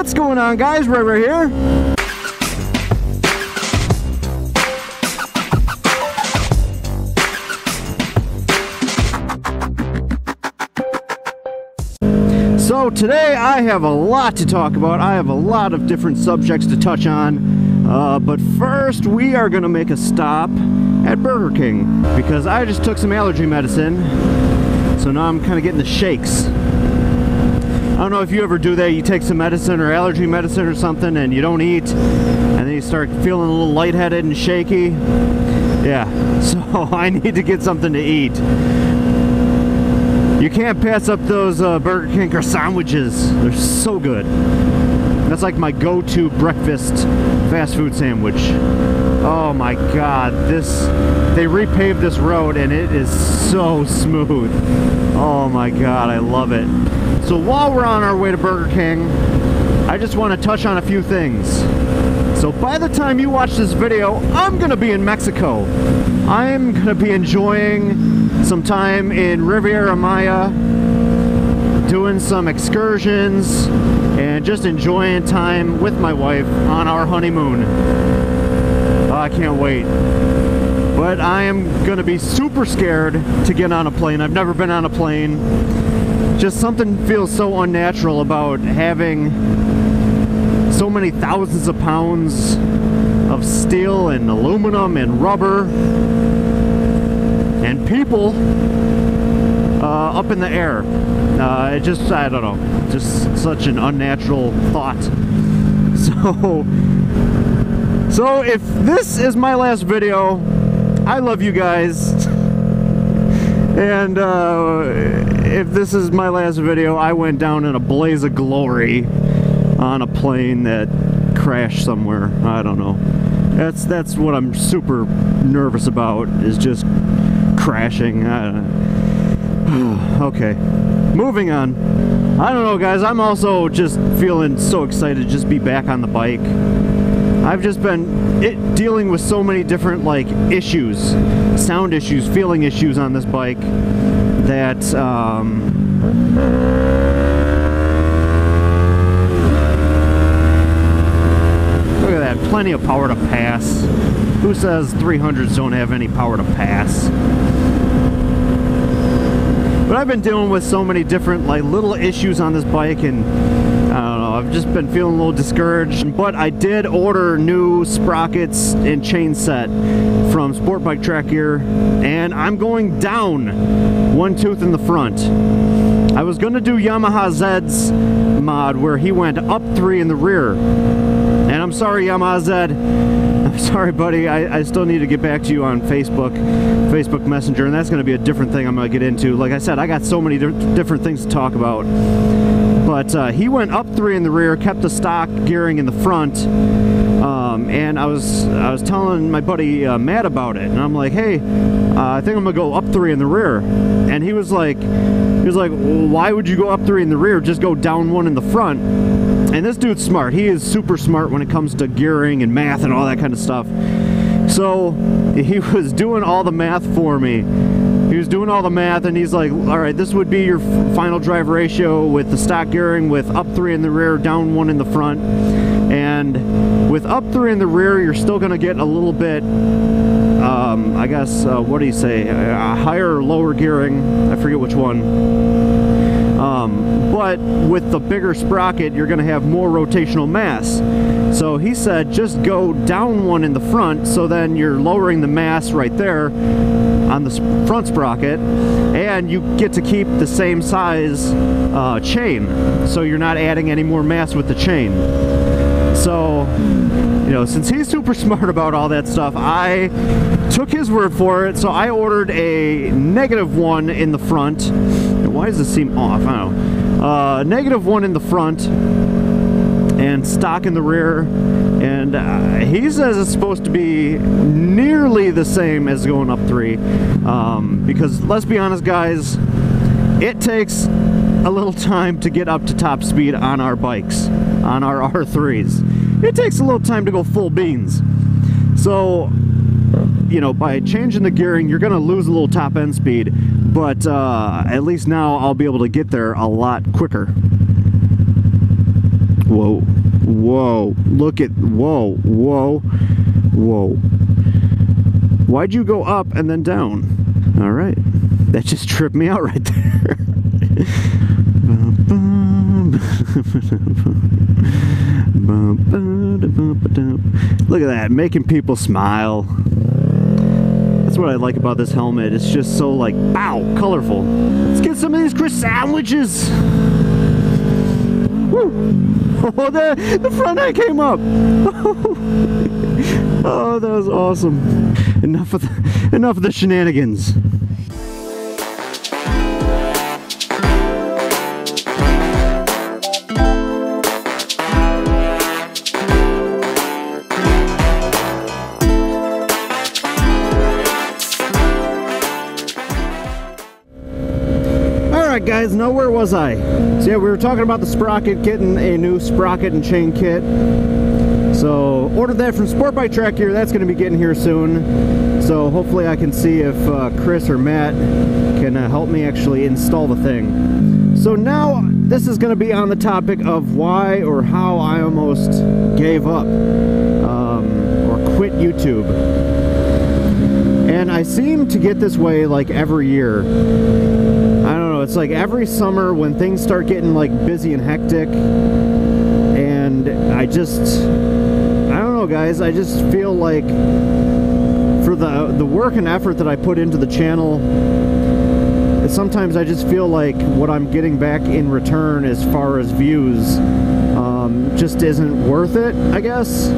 What's going on, guys? Right here. So today I have a lot to talk about. I have a lot of different subjects to touch on. But first we are going to make a stop at Burger King because I just took some allergy medicine. So now I'm kind of getting the shakes. I don't know if you ever do that. You take some medicine or allergy medicine or something and you don't eat. And then you start feeling a little lightheaded and shaky. Yeah, so I need to get something to eat. You can't pass up those Burger King sandwiches. They're so good. That's like my go-to breakfast fast food sandwich. Oh my God, they repaved this road and it is so smooth. Oh my God, I love it. So while we're on our way to Burger King, I just want to touch on a few things. So by the time you watch this video, I'm gonna be in Mexico. I'm gonna be enjoying some time in Riviera Maya, doing some excursions, and just enjoying time with my wife on our honeymoon. I can't wait. But I am gonna be super scared to get on a plane. I've never been on a plane. Just something feels so unnatural about having so many thousands of pounds of steel and aluminum and rubber and people up in the air. It just, I don't know, just such an unnatural thought. So if this is my last video, I love you guys. And if this is my last video, I went down in a blaze of glory on a plane that crashed somewhere. I don't know. That's what I'm super nervous about, is just crashing. Okay, moving on. I don't know, guys. I'm also just feeling so excited to just be back on the bike. I've just been dealing with so many different like issues, sound issues, feeling issues on this bike that look at that, plenty of power to pass. Who says 300s don't have any power to pass? But I've been dealing with so many different like little issues on this bike, and I don't know, I've just been feeling a little discouraged. But I did order new sprockets and chain set from Sport Bike Track Gear, and I'm going down one tooth in the front. I was going to do Yamaha Z's mod where he went up 3 in the rear. And I'm sorry, Yamaha Z. I'm sorry, buddy. I still need to get back to you on Facebook Messenger, and that's going to be a different thing I'm going to get into. Like I said, I got so many different things to talk about. But he went up 3 in the rear, kept the stock gearing in the front, and I was telling my buddy Matt about it, and I'm like, hey, I think I'm gonna go up 3 in the rear. And he was like, well, why would you go up 3 in the rear? Just go down 1 in the front. And this dude's smart. He is super smart when it comes to gearing and math and all that kind of stuff. So he was doing all the math for me. He was doing all the math, and he's like, all right, this would be your final drive ratio with the stock gearing with up 3 in the rear, down 1 in the front. And with up 3 in the rear, you're still going to get a little bit, I guess, what do you say, higher or lower gearing, I forget which one. But with the bigger sprocket, you're going to have more rotational mass. So he said, just go down 1 in the front, so then you're lowering the mass right there on the front sprocket, and you get to keep the same size chain, so you're not adding any more mass with the chain. So, you know, since he's super smart about all that stuff, I took his word for it. So I ordered a -1 in the front. Why does this seem off? I don't know. -1 in the front and stock in the rear. And he says it's supposed to be nearly the same as going up 3. Because let's be honest, guys, it takes a little time to get up to top speed on our bikes, on our R3s. It takes a little time to go full beans. So, you know, by changing the gearing, you're going to lose a little top end speed, but at least now I'll be able to get there a lot quicker. Whoa, whoa, look at, whoa, whoa, whoa. Why'd you go up and then down? All right, that just tripped me out right there. Look at that, making people smile. That's what I like about this helmet. It's just so like, pow, colorful. Let's get some of these crisp sandwiches. Woo! Oh, the front end came up. Oh, that was awesome. Enough of the shenanigans. Alright guys, now where was I? So yeah, we were talking about the sprocket, getting a new sprocket and chain kit. So ordered that from Sport Bike Track Gear. That's going to be getting here soon. So hopefully I can see if Chris or Matt can help me actually install the thing. So now this is going to be on the topic of why or how I almost gave up or quit YouTube. And I seem to get this way like every year. I don't know, it's like every summer when things start getting like busy and hectic, and I don't know guys, I just feel like for the work and effort that I put into the channel, sometimes I just feel like what I'm getting back in return as far as views just isn't worth it, I guess.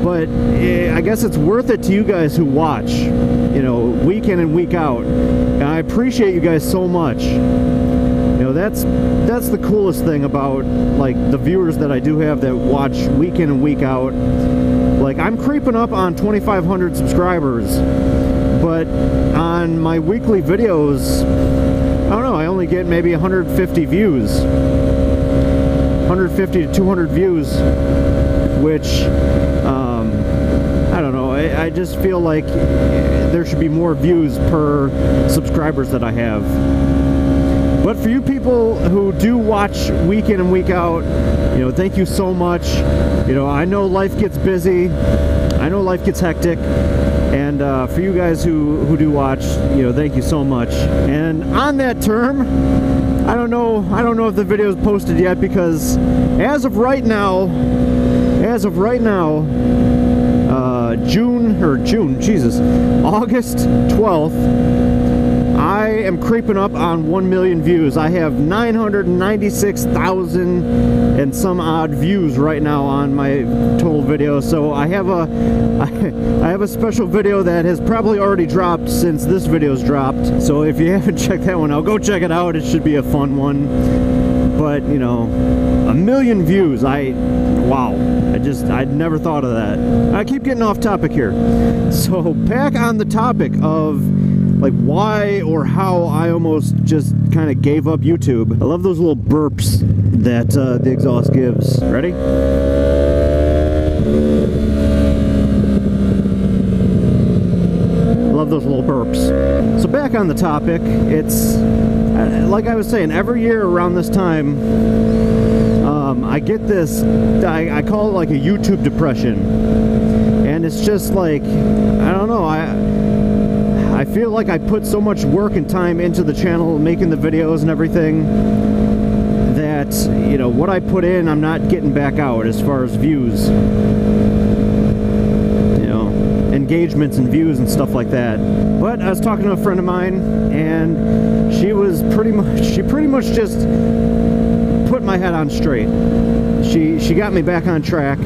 But I guess it's worth it to you guys who watch, you know, week in and week out. And I appreciate you guys so much. You know, that's the coolest thing about like the viewers that I do have that watch week in and week out. Like, I'm creeping up on 2,500 subscribers, but on my weekly videos, I don't know, I only get maybe 150 views. 150 to 200 views, which I don't know, I just feel like there should be more views per subscribers that I have. But for you people who do watch week in and week out, you know, thank you so much. You know, I know life gets busy, I know life gets hectic, and for you guys who do watch, you know, thank you so much. And on that term, I don't know if the video is posted yet, because as of right now, August 12th, I am creeping up on 1 million views. I have 996,000 and some odd views right now on my total video. So I have a special video that has probably already dropped since this video's dropped. So if you haven't checked that one out, go check it out. It should be a fun one. But, you know, 1 million views, wow. I'd never thought of that. I keep getting off topic here. So back on the topic of like why or how I almost just kind of gave up YouTube. I love those little burps that the exhaust gives. Ready? Love those little burps. So back on the topic, it's like I was saying, every year around this time, I get this, I call it like a YouTube depression. And it's just like, I don't know, I feel like I put so much work and time into the channel, making the videos and everything, that, you know, what I put in, I'm not getting back out as far as views. You know, engagements and views and stuff like that. But I was talking to a friend of mine, and she pretty much just put my head on straight. She got me back on track.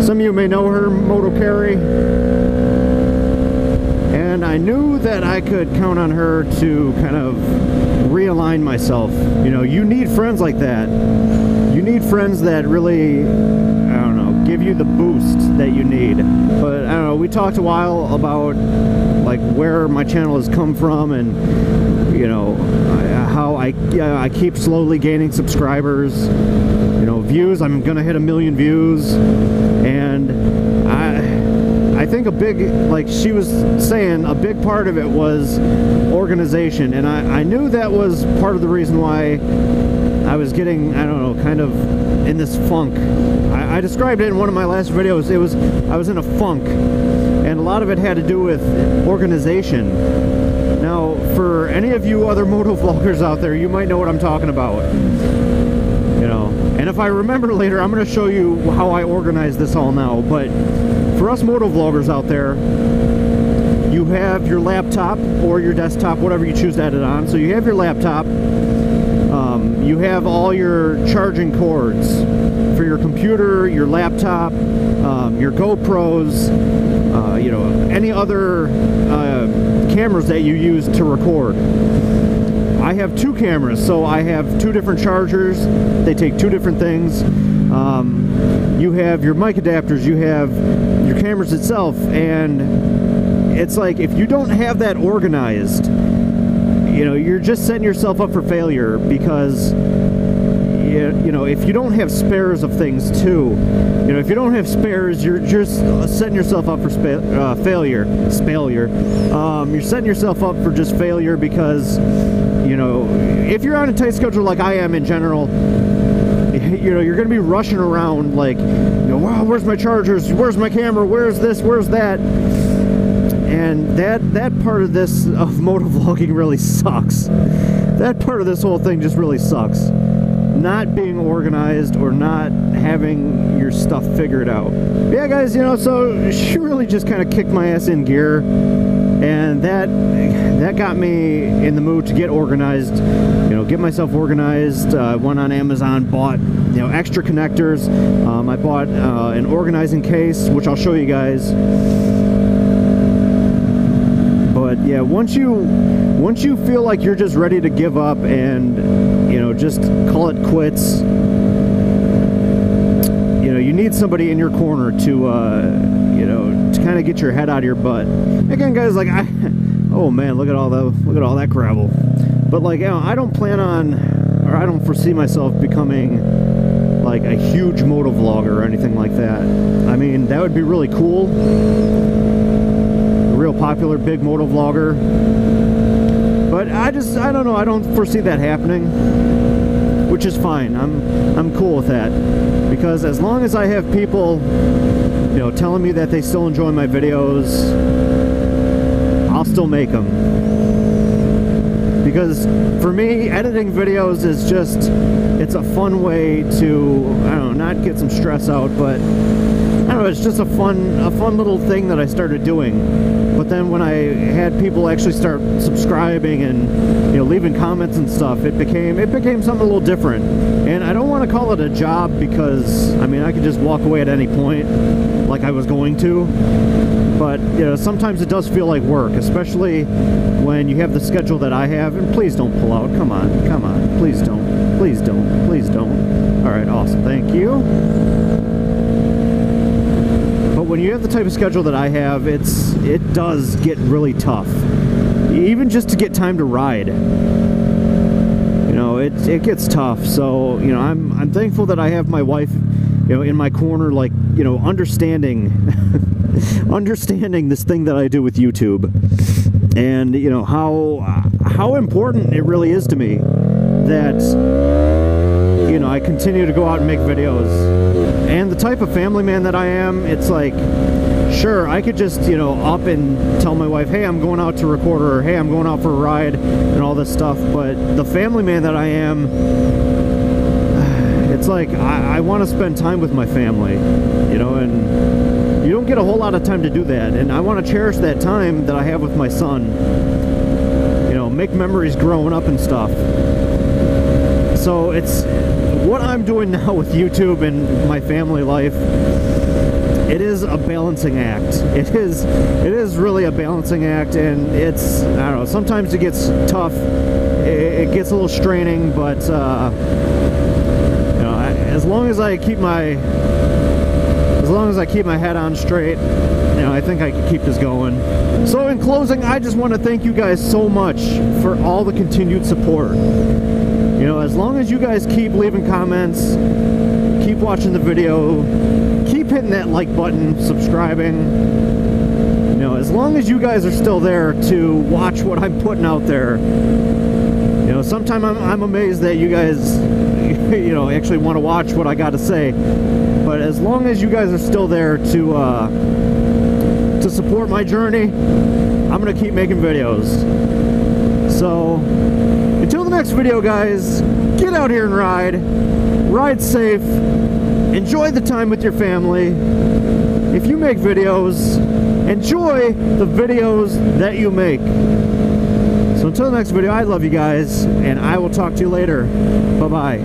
Some of you may know her, Moto Carry. And I knew that I could count on her to kind of realign myself. You know, you need friends like that. You need friends that really, I don't know, give you the boost that you need. But I don't know, we talked a while about like where my channel has come from, and you know, how I keep slowly gaining subscribers, you know, views. I'm gonna hit 1 million views, and I I think a big, like she was saying, a big part of it was organization, and I knew that was part of the reason why I was getting, I don't know, kind of in this funk. I described it in one of my last videos. I was in a funk, and a lot of it had to do with organization. Now, for any of you other moto vloggers out there, you might know what I'm talking about. You know, and if I remember later, I'm going to show you how I organize this all now. But for us moto vloggers out there, you have your laptop or your desktop, whatever you choose to edit on. So you have your laptop. You have all your charging cords for your computer, your laptop, your GoPros, you know, any other cameras that you use to record. I have two cameras, so I have two different chargers. They take two different things. You have your mic adapters, you have your cameras itself, and it's like if you don't have that organized, you know, you're just setting yourself up for failure, because you know, if you don't have spares of things too, you know, if you don't have spares, you're just setting yourself up for failure. You're setting yourself up for just failure, because, you know, if you're on a tight schedule like I am in general, you know, you're going to be rushing around like, you know, wow, where's my chargers? Where's my camera? Where's this? Where's that? And that part of this, of motovlogging, really sucks. That part of this whole thing just really sucks. Not being organized or not having your stuff figured out. Yeah, guys, you know, so she really just kind of kicked my ass in gear, and that got me in the mood to get organized, you know, get myself organized. I went on Amazon, bought, you know, extra connectors. I bought an organizing case, which I'll show you guys. But yeah, once you feel like you're just ready to give up and, you know, just call it quits, you know, you need somebody in your corner to, you know, to kind of get your head out of your butt. Again, guys, like oh man, look at all that gravel. But like, you know, I don't plan on, or I don't foresee myself becoming like a huge moto vlogger or anything like that. I mean, that would be really cool. Real popular big moto vlogger, but I don't know, I don't foresee that happening, which is fine. I'm cool with that, because as long as I have people, you know, telling me that they still enjoy my videos, I'll still make them. Because for me, editing videos is just, it's a fun way to, I don't know, not get some stress out, but I don't know, it's just a fun little thing that I started doing. But then when I had people actually start subscribing and, you know, leaving comments and stuff, it became something a little different. And I don't want to call it a job, because I mean, I could just walk away at any point like I was going to. But, you know, sometimes it does feel like work, especially when you have the schedule that I have. And please don't pull out. Come on, please don't, please don't, please don't. All right, awesome, thank you. When you have the type of schedule that I have, it does get really tough, even just to get time to ride. You know, it gets tough. So, you know, I'm thankful that I have my wife, you know, in my corner, like, you know, understanding this thing that I do with YouTube, and, you know, how important it really is to me that, you know, I continue to go out and make videos. And the type of family man that I am, it's like, sure, I could just, you know, up and tell my wife, hey, I'm going out to record, or hey, I'm going out for a ride, and all this stuff. But the family man that I am, it's like, I want to spend time with my family, you know, and you don't get a whole lot of time to do that. And I want to cherish that time that I have with my son, you know, make memories growing up and stuff. So it's what I'm doing now with YouTube and my family life. It is a balancing act. It is really a balancing act, and it's, I don't know, sometimes it gets tough. It gets a little straining, but you know, as long as I keep my head on straight, you know, I think I can keep this going. So in closing, I just want to thank you guys so much for all the continued support. You know, as long as you guys keep leaving comments, keep watching the video, keep hitting that like button, subscribing, as long as you guys are still there to watch what I'm putting out there, you know, sometimes I'm amazed that you guys, you know, actually want to watch what I got to say. But as long as you guys are still there to support my journey, I'm gonna keep making videos. So until the next video, guys, get out here and ride safe, enjoy the time with your family. If you make videos, enjoy the videos that you make. So until the next video, I love you guys, and I will talk to you later. Bye-bye.